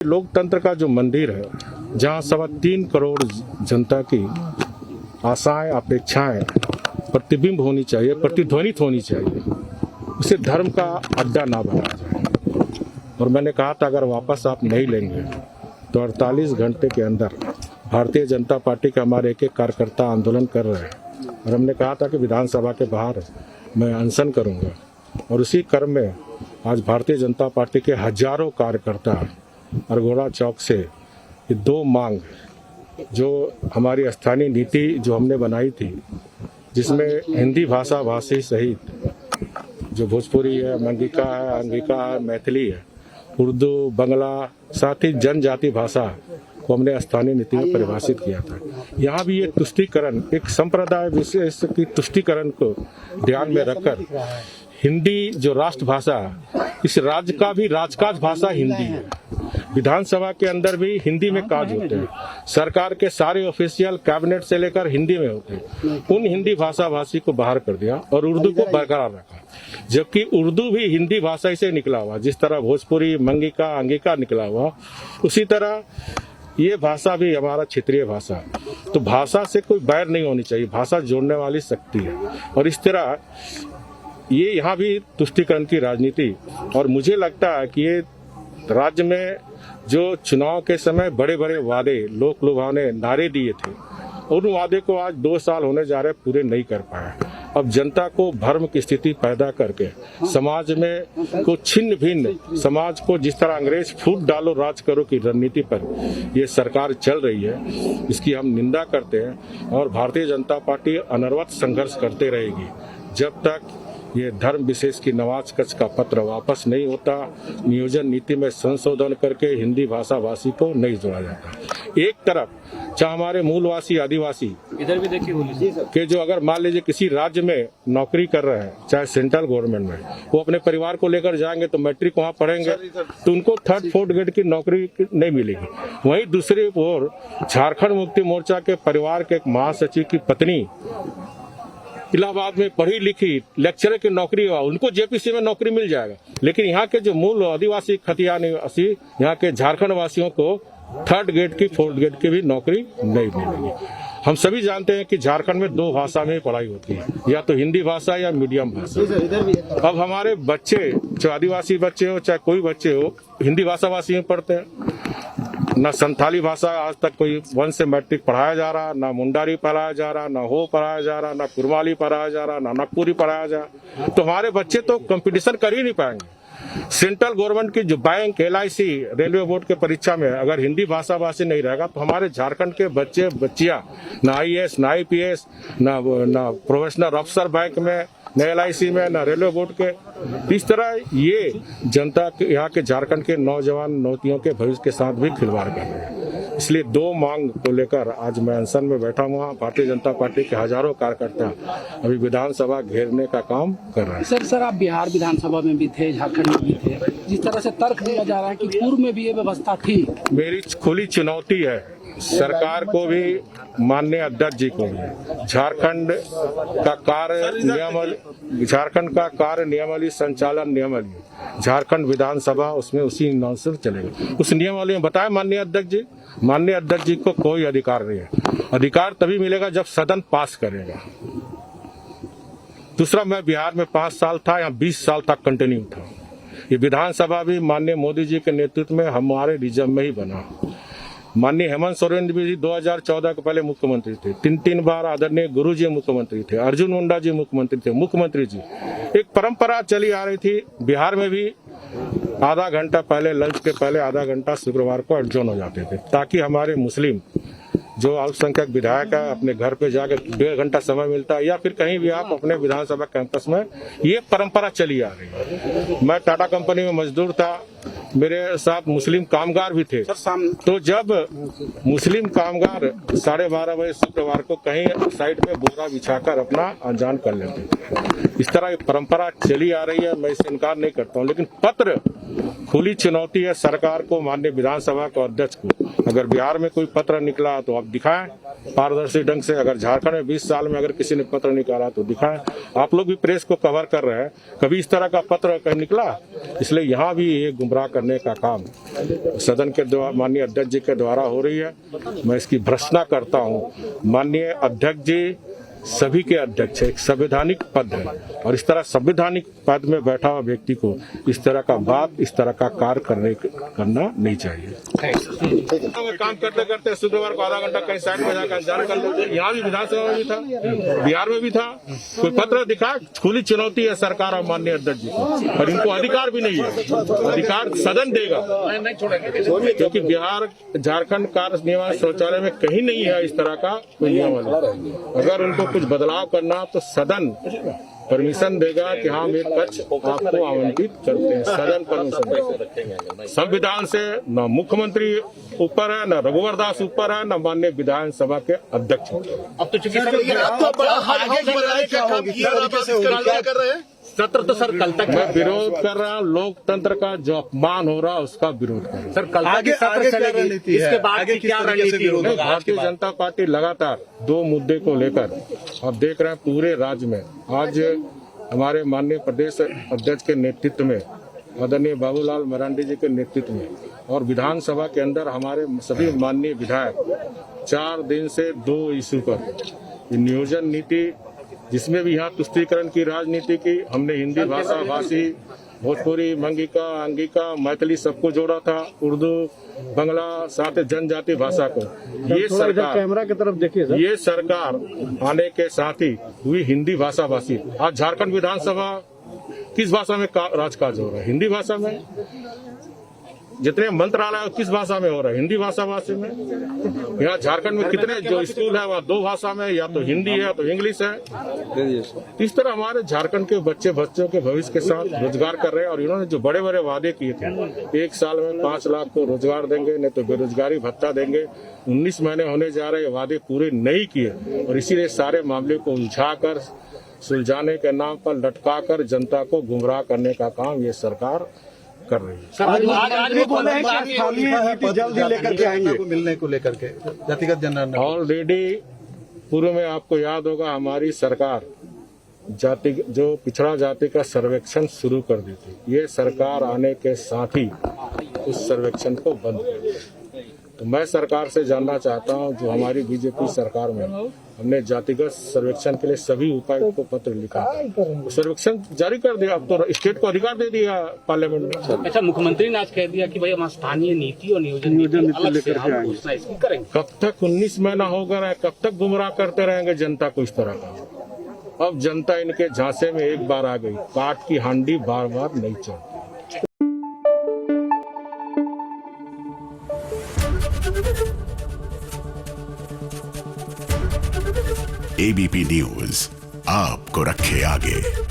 लोकतंत्र का जो मंदिर है, जहाँ 3.25 करोड़ जनता की आशाएं, अपेक्षाएं प्रतिबिंब होनी चाहिए, प्रतिध्वनित होनी चाहिए, उसे धर्म का अड्डा ना बनाया जाए। और मैंने कहा था अगर वापस आप नहीं लेंगे तो 48 घंटे के अंदर भारतीय जनता पार्टी के हमारे एक कार्यकर्ता आंदोलन कर रहे हैं और हमने कहा था कि विधानसभा के बाहर मैं अनशन करूंगा। और उसी क्रम में आज भारतीय जनता पार्टी के हजारों कार्यकर्ता अरगोड़ा चौक से ये 2 मांग, जो हमारी स्थानीय नीति जो हमने बनाई थी, जिसमें हिंदी भाषा भाषी सहित जो भोजपुरी है, मंगिका है, अंगिका है, मैथिली है, उर्दू, बंगला, साथ ही जनजाति भाषा को हमने स्थानीय नीति में परिभाषित किया था। यहाँ भी ये तुष्टीकरण, एक संप्रदाय विशेष की तुष्टीकरण को ध्यान में रखकर हिंदी जो राष्ट्र भाषा, इस राज्य का भी राजकाज भाषा हिंदी है। विधानसभा के अंदर भी हिंदी में काज होते हैं, सरकार के सारे ऑफिशियल कैबिनेट से लेकर हिंदी में होते हैं। उन हिंदी भाषा भाषी को बाहर कर दिया और उर्दू को बरकरार रखा, जबकि उर्दू भी हिंदी भाषा से निकला हुआ, जिस तरह भोजपुरी, मंगिका, अंगिका निकला हुआ, उसी तरह ये भाषा भी हमारा क्षेत्रीय भाषा। तो भाषा से कोई बैर नहीं होनी चाहिए, भाषा जोड़ने वाली शक्ति है। और इस तरह ये यहाँ भी तुष्टीकरण की राजनीति, और मुझे लगता है कि ये राज्य में जो चुनाव के समय बड़े बड़े वादे, लोक लुभावने नारे दिए थे, उन वादे को आज 2 साल होने जा रहे पूरे नहीं कर पाए। अब जनता को भ्रम की स्थिति पैदा करके समाज में को छिन्न भिन्न समाज को, जिस तरह अंग्रेज फूट डालो राज करो की रणनीति पर ये सरकार चल रही है, इसकी हम निंदा करते हैं। और भारतीय जनता पार्टी अनवरत संघर्ष करते रहेगी जब तक ये धर्म विशेष की नवाज कच्छ का पत्र वापस नहीं होता, नियोजन नीति में संशोधन करके हिंदी भाषा भाषी को नहीं जोड़ा जाता। एक तरफ चाहे हमारे मूलवासी आदिवासी इधर भी देखिए के जो अगर मान लीजिए किसी राज्य में नौकरी कर रहे हैं, चाहे सेंट्रल गवर्नमेंट में, वो अपने परिवार को लेकर जाएंगे तो मैट्रिक वहाँ पढ़ेंगे तो उनको 3rd 4th ग्रेड की नौकरी नहीं मिलेगी। वहीं दूसरी ओर झारखंड मुक्ति मोर्चा के परिवार के एक महासचिव की पत्नी इलाहाबाद में पढ़ी लिखी लेक्चरर की नौकरी हुआ, उनको जेपीसी में नौकरी मिल जाएगा। लेकिन यहाँ के जो मूल आदिवासी खतिया निवासी, यहाँ के झारखंड वासियों को 3rd ग्रेड की 4th ग्रेड की भी नौकरी नहीं मिलेगी। हम सभी जानते हैं कि झारखंड में 2 भाषा में पढ़ाई होती है, या तो हिंदी भाषा या मीडियम भाषा। अब हमारे बच्चे, चाहे आदिवासी बच्चे हो चाहे कोई बच्चे हो, हिंदी भाषा भाषी में पढ़ते हैं। न संथाली भाषा आज तक कोई 1 से मैट्रिक पढ़ाया जा रहा, ना मुंडारी पढ़ाया जा रहा, ना हो पढ़ाया जा रहा, ना कुरमाली पढ़ाया जा रहा, ना नागपुरी पढ़ाया जा रहा। तो हमारे बच्चे तो कंपटीशन कर ही नहीं पाएंगे। सेंट्रल गवर्नमेंट की जो बैंक, LIC, रेलवे बोर्ड के परीक्षा में अगर हिंदी भाषा भाषी नहीं रहेगा तो हमारे झारखंड के बच्चे बच्चियां ना IAS, ना IPS, ना प्रोफेशनल अफसर बैंक में, न LIC में, न रेलवे बोर्ड के। इस तरह ये जनता के, यहाँ के झारखंड के नौजवान नौतियों के भविष्य के साथ भी खिलवाड़ कर रहे हैं। इसलिए 2 मांग को लेकर आज मैं अनशन में बैठा हुआ। भारतीय जनता पार्टी के हजारों कार्यकर्ता अभी विधानसभा घेरने का काम कर रहे हैं। सर आप बिहार विधानसभा में भी थे, झारखंड में भी थे, जिस तरह से तर्क दिया जा रहा है कि पूर्व में भी ये व्यवस्था थी। मेरी खुली चुनौती है सरकार को भी, माननीय अध्यक्ष जी को भी, झारखंड का कार्य नियमावली संचालन नियमावली, झारखंड विधानसभा उसमें उसी अनुसार चलेगा। उस नियमावली में बताया माननीय अध्यक्ष जी को कोई अधिकार नहीं है। अधिकार तभी मिलेगा जब सदन पास करेगा। दूसरा, मैं बिहार में 5 साल था, यहाँ 20 साल तक कंटिन्यू था। ये विधानसभा भी माननीय मोदी जी के नेतृत्व में हमारे रिजर्व में ही बना। माननीय हेमंत सोरेन जी 2014 के पहले मुख्यमंत्री थे, 3 बार आदरणीय गुरु जी मुख्यमंत्री थे, अर्जुन मुंडा जी मुख्यमंत्री थे, मुख्यमंत्री जी। एक परंपरा चली आ रही थी बिहार में भी, आधा घंटा पहले, लंच के पहले आधा घंटा शुक्रवार को एडजॉर्न हो जाते थे, ताकि हमारे मुस्लिम जो अल्पसंख्यक विधायक है अपने घर पे जाकर 1.5 घंटा समय मिलता है, या फिर कहीं भी आप अपने विधानसभा कैंपस में, ये परंपरा चली आ रही है। मैं टाटा कंपनी में मजदूर था, मेरे साथ मुस्लिम कामगार भी थे। तो जब मुस्लिम कामगार 12:30 बजे शुक्रवार को कहीं साइड पे बोरा बिछाकर अपना अनजान कर लेते थे। इस तरह परंपरा चली आ रही है, मैं इससे इनकार नहीं करता हूँ। लेकिन पत्र खुली चुनौती है सरकार को, माननीय विधानसभा के अध्यक्ष को। अगर बिहार में कोई पत्र निकला तो आप दिखाएं पारदर्शी ढंग से। अगर झारखंड में 20 साल में अगर किसी ने पत्र निकाला तो दिखाएं। आप लोग भी प्रेस को कवर कर रहे हैं, कभी इस तरह का पत्र कहीं निकला? इसलिए यहाँ भी ये गुमराह करने का काम सदन के द्वारा माननीय अध्यक्ष जी के द्वारा हो रही है। मैं इसकी भर्त्सना करता हूँ। माननीय अध्यक्ष जी सभी के अध्यक्ष है, एक संवैधानिक पद है, और इस तरह संवैधानिक पद में बैठा हुआ व्यक्ति को इस तरह का बात, इस तरह का कार्य करना नहीं चाहिए। काम करते करते शुक्रवार को आधा घंटा कहीं साइड में जाकर जान कर लेते। यहाँ भी विधानसभा में भी था, बिहार में भी था, कोई पत्र दिखा? खुली चुनौती है सरकार और माननीय अध्यक्ष जी को, और इनको अधिकार भी नहीं है। अधिकार सदन देगा, क्योंकि बिहार झारखंड कार्य नियमावली शौचालय में कहीं नहीं है इस तरह का कोई नियमावली। अगर उनको कुछ बदलाव करना तो सदन परमिशन देगा कि हम एक कक्ष आपको आवंटित करते हैं। सदन परमिशन देगा। संविधान से न मुख्यमंत्री ऊपर है, न रघुवर दास ऊपर है, न माननीय विधानसभा के अध्यक्ष। अब तो सत्र तो सर कल तक मैं विरोध कर रहा हूँ। लोकतंत्र का जो अपमान हो रहा है उसका विरोध कर रहा हूँ। सर कल आगे सत्र चलेगी, इसके बाद की क्या रणनीति होगी? भारतीय जनता पार्टी लगातार 2 मुद्दे को लेकर आप देख रहे हैं पूरे राज्य में। आज हमारे माननीय प्रदेश अध्यक्ष के नेतृत्व में, आदरणीय बाबूलाल मरांडी जी के नेतृत्व में, और विधानसभा के अंदर हमारे सभी माननीय विधायक 4 दिन से 2 इशू पर नियोजन नीति, जिसमें भी यहाँ तुष्टीकरण की राजनीति की, हमने हिंदी भाषा भाषी, भोजपुरी, मंगिका, अंगिका, मैथिली सबको जोड़ा था, उर्दू, बंगला, साथ जनजाति भाषा को। ये सरकार कैमरा की तरफ देखिए सर, ये सरकार आने के साथ ही हुई हिंदी भाषा भाषी। आज झारखंड विधानसभा किस भाषा में राजकाज हो रहा है? हिंदी भाषा में। जितने मंत्रालय किस भाषा में हो रहा है? हिंदी भाषा में। यहाँ झारखंड में कितने जो स्कूल है वह 2 भाषा में, या तो हिंदी है तो इंग्लिश है। इस तरह हमारे झारखंड के बच्चों के भविष्य के साथ रोजगार कर रहे हैं। और इन्होंने जो बड़े बड़े वादे किए थे, 1 साल में 5 लाख को रोजगार देंगे, नहीं तो बेरोजगारी भत्ता देंगे, 19 महीने होने जा रहे वादे पूरे नहीं किए। और इसीलिए सारे मामले को उलझाकर, सुलझाने के नाम पर लटकाकर जनता को गुमराह करने का काम ये सरकार कर रही है। आज भी बोले हैं कि स्थानीय नीति जल्दी लेकर के आएंगे को मिलने को लेकर के जातिगत जनगणना। ऑलरेडी पूर्व में आपको याद होगा हमारी सरकार जाति जो पिछड़ा जाति का सर्वेक्षण शुरू कर दी थी। ये सरकार आने के साथ ही उस सर्वेक्षण को बंद कर दिया। तो मैं सरकार से जानना चाहता हूं, जो हमारी बीजेपी सरकार में हमने जातिगत सर्वेक्षण के लिए सभी उपायुक्त को पत्र लिखा, सर्वेक्षण जारी कर दिया। अब तो स्टेट को अधिकार दे दिया पार्लियामेंट में। अच्छा, मुख्यमंत्री ने आज कह दिया कि भाई हम स्थानीय नीति और नियोजन नीति लेकर के आएंगे। करेंगे कब तक 19 महीना हो गया, कब तक गुमराह करते रहेंगे जनता को इस तरह का? अब जनता इनके झांसे में एक बार आ गई, काट की हांडी बार बार नहीं चलती। एबीपी न्यूज आपको रखे आगे।